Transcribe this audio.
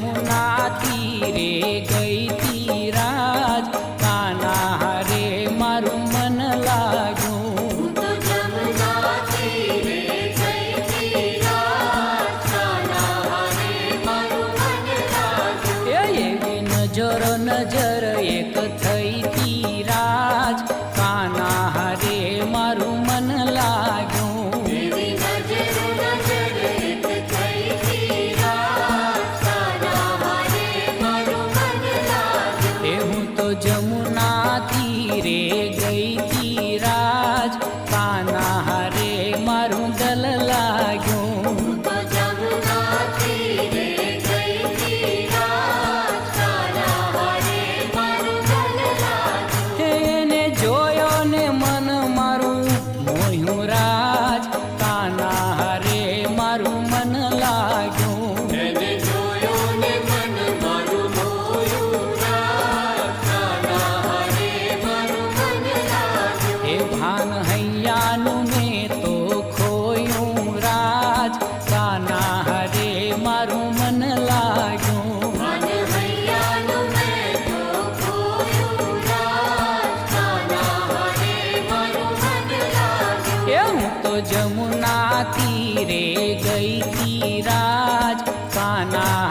जमुना तीरे गई थी राज, काना हरे मारू मन लागू। तो जमुना तीरे गई थी राज, काना हरे मारू मन लागू। एवी नजर नजर एक थई थी राज, काना हरे मारू मन लागू। एवी नजर नजर एक थई थी राज, काना हरे मारू मन लागू। हूँ तो जमुना तीरे गई थी राज, काना हरे मारू दल लागू। तो जमुना तीरे गई थी राज, काना हरे मारू मन लागू। એને જોયો ને મન મારું મોહ્યું રાજ, કાના હરે મારું મન લાગ્યું। એને જોયો ને મન મારું મોયું રાજ, કાના હરે મારું મન લાગ્યું। એ ભાન હૈયાનું મેં તો ખોયું રાજ, કાના હરે મારું મન લાગ્યું। મન હૈયાનું મેં તો ખોયું રાજ, કાના હરે મારું મન લાગ્યું। એ હું તો જમુના તીરે ગઈ તી રાજ, કાના